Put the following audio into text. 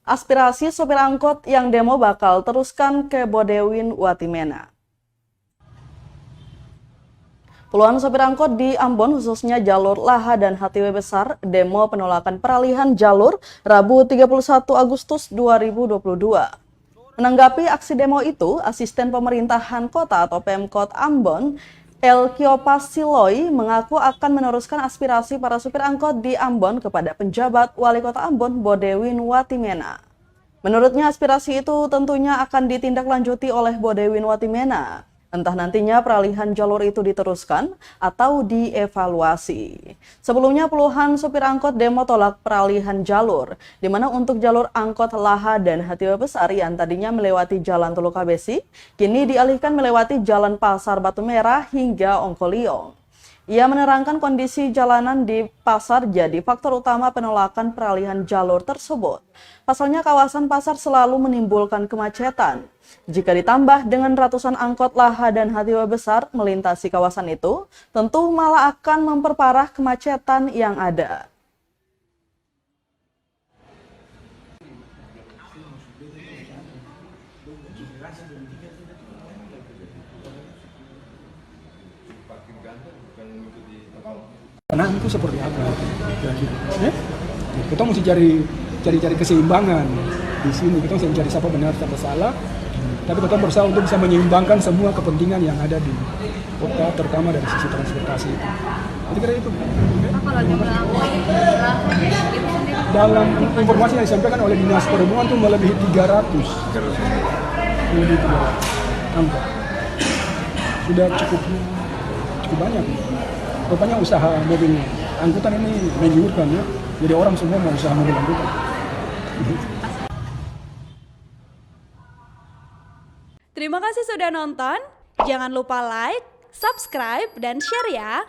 Aspirasi sopir angkot yang demo bakal teruskan ke Bodewin Watimena. Puluhan sopir angkot di Ambon, khususnya jalur Laha dan HTW Besar, demo penolakan peralihan jalur Rabu 31 Agustus 2022. Menanggapi aksi demo itu, Asisten Pemerintahan Kota atau Pemkot Ambon, Elkiopas Siloi, mengaku akan meneruskan aspirasi para supir angkot di Ambon kepada penjabat Wali Kota Ambon, Bodewin Watimena. Menurutnya aspirasi itu tentunya akan ditindaklanjuti oleh Bodewin Watimena. Entah nantinya peralihan jalur itu diteruskan atau dievaluasi. Sebelumnya puluhan supir angkot demo tolak peralihan jalur, di mana untuk jalur angkot Laha dan HTW Besar yang tadinya melewati Jalan Tolu Kabesi, kini dialihkan melewati Jalan Pasar Batu Merah hingga Ongkoliong. Ia menerangkan kondisi jalanan di pasar jadi faktor utama penolakan peralihan jalur tersebut. Pasalnya kawasan pasar selalu menimbulkan kemacetan. Jika ditambah dengan ratusan angkot Laha dan HTW Besar melintasi kawasan itu, tentu malah akan memperparah kemacetan yang ada. Nah itu seperti apa? Kita mesti cari keseimbangan di sini. Kita mesti cari siapa benar, siapa salah. Tapi kita berusaha untuk bisa menyeimbangkan semua kepentingan yang ada di kota, terutama dari sisi transportasi itu. Jadi kira itu. Dalam informasi yang disampaikan oleh Dinas Perhubungan itu melebihi 300. Lebih 300 angkot. Sudah cukup banyak. Rupanya usaha mobil angkutan ini menggiurkan ya. Jadi orang semua mau usaha mobil angkutan. Terima kasih sudah nonton. Jangan lupa like, subscribe, dan share ya.